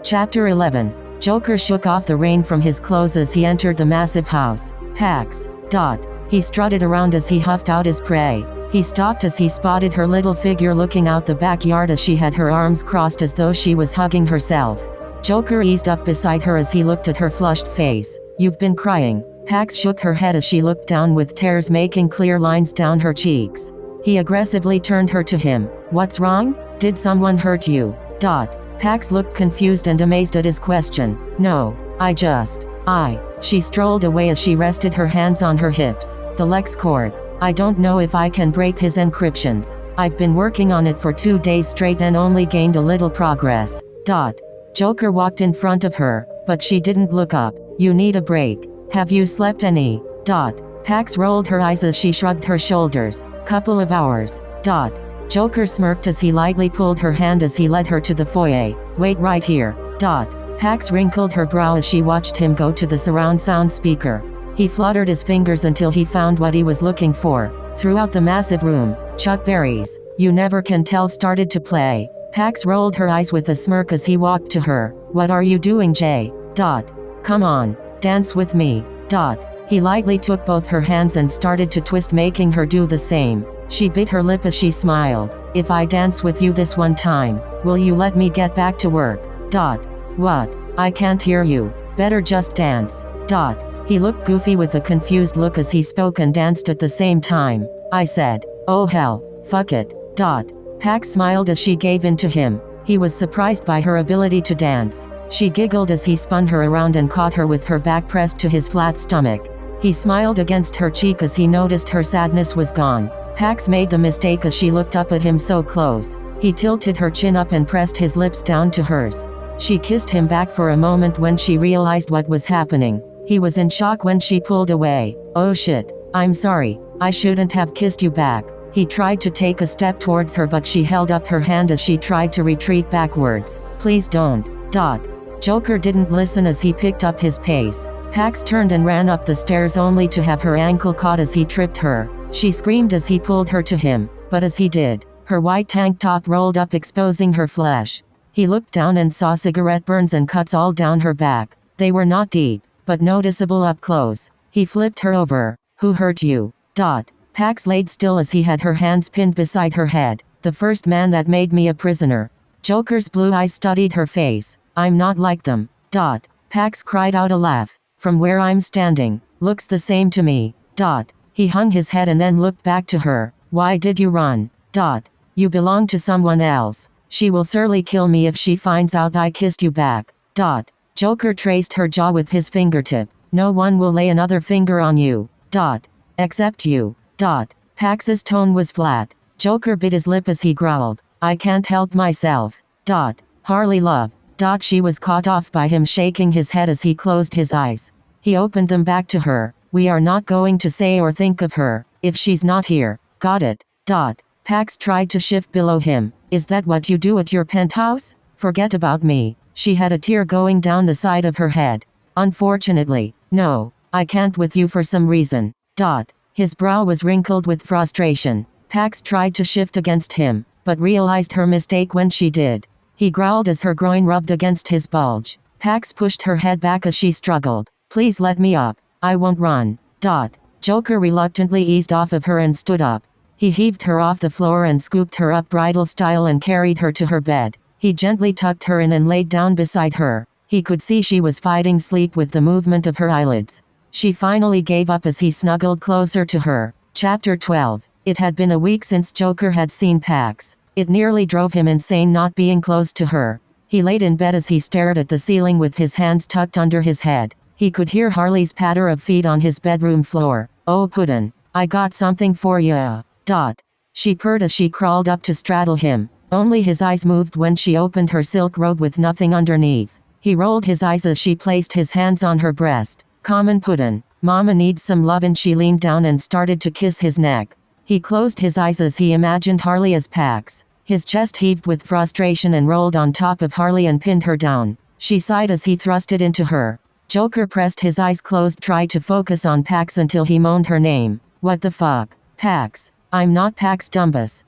Chapter 11. Joker shook off the rain from his clothes as he entered the massive house. Pax. He strutted around as he huffed out his prey. He stopped as he spotted her little figure looking out the backyard as she had her arms crossed as though she was hugging herself. Joker eased up beside her as he looked at her flushed face. "You've been crying." Pax shook her head as she looked down with tears making clear lines down her cheeks. He aggressively turned her to him. "What's wrong? Did someone hurt you?" Pax looked confused and amazed at his question. "No, She strolled away as she rested her hands on her hips. "The LexCorp. I don't know if I can break his encryptions. I've been working on it for 2 days straight and only gained a little progress." Joker walked in front of her, but she didn't look up. "You need a break. Have you slept any?" Pax rolled her eyes as she shrugged her shoulders. "Couple of hours." Joker smirked as he lightly pulled her hand as he led her to the foyer. "Wait right here." Pax wrinkled her brow as she watched him go to the surround sound speaker. He fluttered his fingers until he found what he was looking for. Throughout the massive room, Chuck Berry's "You Never Can Tell" started to play. Pax rolled her eyes with a smirk as he walked to her. "What are you doing, Jay?" "Come on, dance with me." He lightly took both her hands and started to twist, making her do the same. She bit her lip as she smiled. "If I dance with you this one time, will you let me get back to work?" "What? I can't hear you. Better just dance." He looked goofy with a confused look as he spoke and danced at the same time. "I said, oh hell, fuck it." Pax smiled as she gave in to him. He was surprised by her ability to dance. She giggled as he spun her around and caught her with her back pressed to his flat stomach. He smiled against her cheek as he noticed her sadness was gone. Pax made the mistake as she looked up at him so close. He tilted her chin up and pressed his lips down to hers. She kissed him back for a moment when she realized what was happening. He was in shock when she pulled away. "Oh shit, I'm sorry, I shouldn't have kissed you back." He tried to take a step towards her but she held up her hand as she tried to retreat backwards. "Please don't." Joker didn't listen as he picked up his pace. Pax turned and ran up the stairs only to have her ankle caught as he tripped her. She screamed as he pulled her to him, but as he did, her white tank top rolled up exposing her flesh. He looked down and saw cigarette burns and cuts all down her back. They were not deep, but noticeable up close. He flipped her over. "Who hurt you?" Pax laid still as he had her hands pinned beside her head. "The first man that made me a prisoner." Joker's blue eyes studied her face. "I'm not like them." Pax cried out a laugh. "From where I'm standing, looks the same to me." He hung his head and then looked back to her. "Why did you run?" "You belong to someone else. She will surely kill me if she finds out I kissed you back." Joker traced her jaw with his fingertip. "No one will lay another finger on you. Except you." Pax's tone was flat. Joker bit his lip as he growled. "I can't help myself." "Harley love." She was caught off by him shaking his head as he closed his eyes. He opened them back to her. "We are not going to say or think of her, if she's not here. Got it?" Pax tried to shift below him. "Is that what you do at your penthouse? Forget about me." She had a tear going down the side of her head. "Unfortunately, no, I can't with you for some reason." His brow was wrinkled with frustration. Pax tried to shift against him, but realized her mistake when she did. He growled as her groin rubbed against his bulge. Pax pushed her head back as she struggled. "Please let me up. I won't run." Joker reluctantly eased off of her and stood up. He heaved her off the floor and scooped her up bridal style and carried her to her bed. He gently tucked her in and laid down beside her. He could see she was fighting sleep with the movement of her eyelids. She finally gave up as he snuggled closer to her. Chapter 12. It had been a week since Joker had seen Pax. It nearly drove him insane not being close to her. He laid in bed as he stared at the ceiling with his hands tucked under his head. He could hear Harley's patter of feet on his bedroom floor. "Oh Puddin', I got something for ya." She purred as she crawled up to straddle him. Only his eyes moved when she opened her silk robe with nothing underneath. He rolled his eyes as she placed his hands on her breast. "Common Puddin', Mama needs some love," and she leaned down and started to kiss his neck. He closed his eyes as he imagined Harley as Pax. His chest heaved with frustration and rolled on top of Harley and pinned her down. She sighed as he thrust it into her. Joker pressed his eyes closed, tried to focus on Pax until he moaned her name. "What the fuck? Pax. I'm not Pax Dumbus."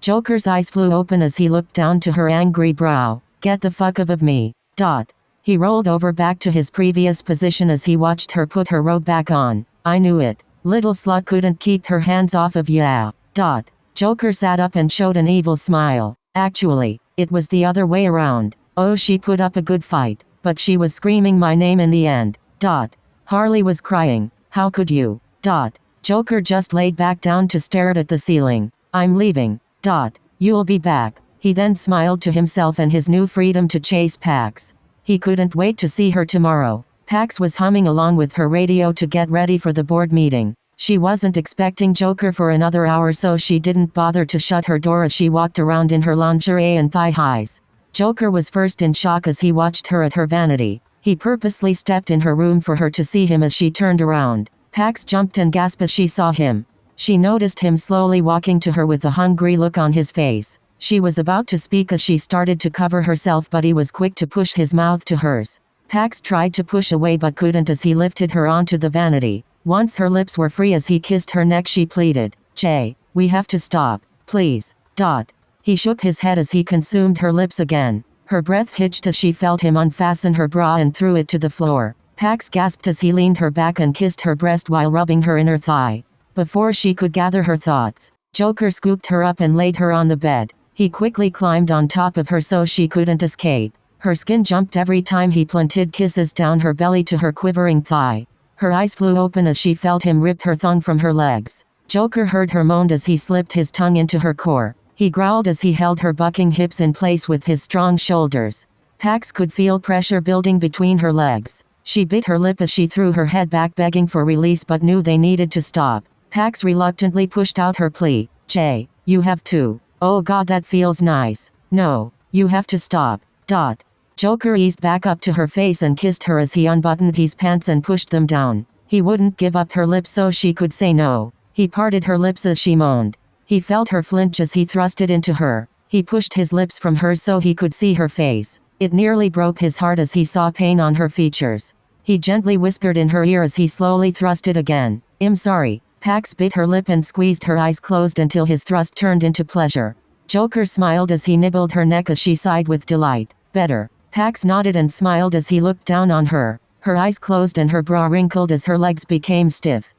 Joker's eyes flew open as he looked down to her angry brow. "Get the fuck off of me." Dot. He rolled over back to his previous position as he watched her put her robe back on. I knew it. Little slut couldn't keep her hands off of ya. Dot. Joker sat up and showed an evil smile. Actually, it was the other way around. Oh, she put up a good fight, but she was screaming my name in the end. Dot. Harley was crying. How could you? Dot. Joker just laid back down to stare at the ceiling. I'm leaving. Dot. You'll be back. He then smiled to himself and his new freedom to chase Pax. He couldn't wait to see her tomorrow. Pax was humming along with her radio to get ready for the board meeting. She wasn't expecting Joker for another hour, so she didn't bother to shut her door as she walked around in her lingerie and thigh highs. Joker was first in shock as he watched her at her vanity. He purposely stepped in her room for her to see him as she turned around. Pax jumped and gasped as she saw him. She noticed him slowly walking to her with a hungry look on his face. She was about to speak as she started to cover herself, but he was quick to push his mouth to hers. Pax tried to push away but couldn't as he lifted her onto the vanity. Once her lips were free as he kissed her neck, she pleaded, "Jay, we have to stop, please." Dot. He shook his head as he consumed her lips again. Her breath hitched as she felt him unfasten her bra and threw it to the floor. Pax gasped as he leaned her back and kissed her breast while rubbing her inner thigh. Before she could gather her thoughts, Joker scooped her up and laid her on the bed. He quickly climbed on top of her so she couldn't escape. Her skin jumped every time he planted kisses down her belly to her quivering thigh. Her eyes flew open as she felt him rip her thong from her legs. Joker heard her moan as he slipped his tongue into her core. He growled as he held her bucking hips in place with his strong shoulders. Pax could feel pressure building between her legs. She bit her lip as she threw her head back, begging for release, but knew they needed to stop. Pax reluctantly pushed out her plea. "Jay, you have to. Oh God, that feels nice. No, you have to stop." Dot. Joker eased back up to her face and kissed her as he unbuttoned his pants and pushed them down. He wouldn't give up her lips so she could say no. He parted her lips as she moaned. He felt her flinch as he thrust it into her. He pushed his lips from hers so he could see her face. It nearly broke his heart as he saw pain on her features. He gently whispered in her ear as he slowly thrust it again. "I'm sorry." Pax bit her lip and squeezed her eyes closed until his thrust turned into pleasure. Joker smiled as he nibbled her neck as she sighed with delight. "Better." Pax nodded and smiled as he looked down on her. Her eyes closed and her bra wrinkled as her legs became stiff.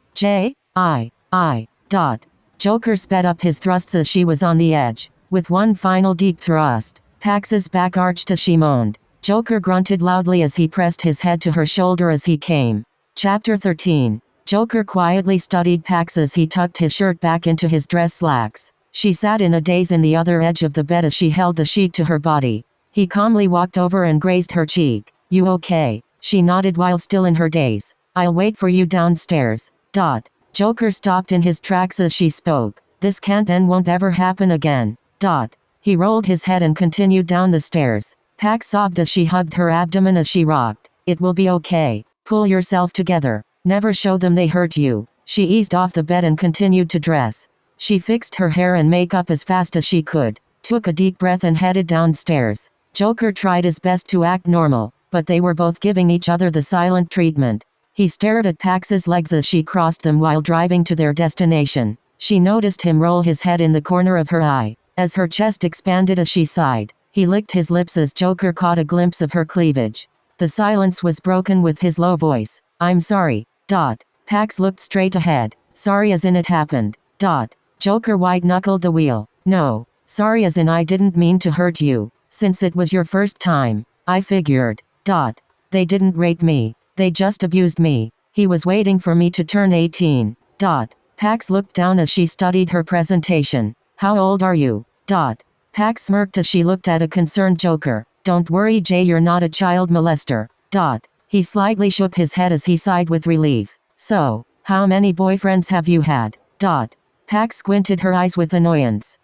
"I. Dot." Joker sped up his thrusts as she was on the edge. With one final deep thrust, Pax's back arched as she moaned. Joker grunted loudly as he pressed his head to her shoulder as he came. Chapter 13. Joker quietly studied Pax as he tucked his shirt back into his dress slacks. She sat in a daze in the other edge of the bed as she held the sheet to her body. He calmly walked over and grazed her cheek. "You okay?" She nodded while still in her daze. "I'll wait for you downstairs." Dot. Joker stopped in his tracks as she spoke. "This can't and won't ever happen again." Dot. He rolled his head and continued down the stairs. Pax sobbed as she hugged her abdomen as she rocked. "It will be okay. Pull yourself together. Never show them they hurt you." She eased off the bed and continued to dress. She fixed her hair and makeup as fast as she could, took a deep breath and headed downstairs. Joker tried his best to act normal, but they were both giving each other the silent treatment. He stared at Pax's legs as she crossed them while driving to their destination. She noticed him roll his head in the corner of her eye. As her chest expanded as she sighed, he licked his lips as Joker caught a glimpse of her cleavage. The silence was broken with his low voice. "I'm sorry." Dot. Pax looked straight ahead. "Sorry as in it happened." Dot. Joker white-knuckled the wheel. "No. Sorry as in I didn't mean to hurt you. Since it was your first time, I figured." Dot. "They didn't rape me. They just abused me. He was waiting for me to turn 18. Dot. Pax looked down as she studied her presentation. "How old are you?" Dot. Pax smirked as she looked at a concerned Joker. "Don't worry, Jay, you're not a child molester." Dot. He slightly shook his head as he sighed with relief. "So, how many boyfriends have you had?" Dot. Pax squinted her eyes with annoyance.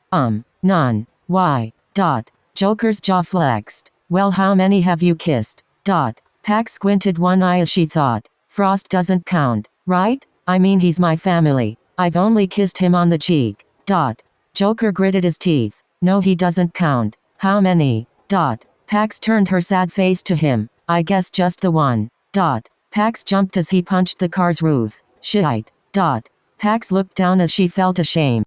None. "Why?" Dot. Joker's jaw flexed. "Well, how many have you kissed?" Dot. Pax squinted one eye as she thought. "Frost doesn't count, right? I mean, he's my family. I've only kissed him on the cheek." Dot. Joker gritted his teeth. "No, he doesn't count. How many?" Dot. Pax turned her sad face to him. "I guess just the one." Dot. Pax jumped as he punched the car's roof. "Shite." Dot. Pax looked down as she felt ashamed.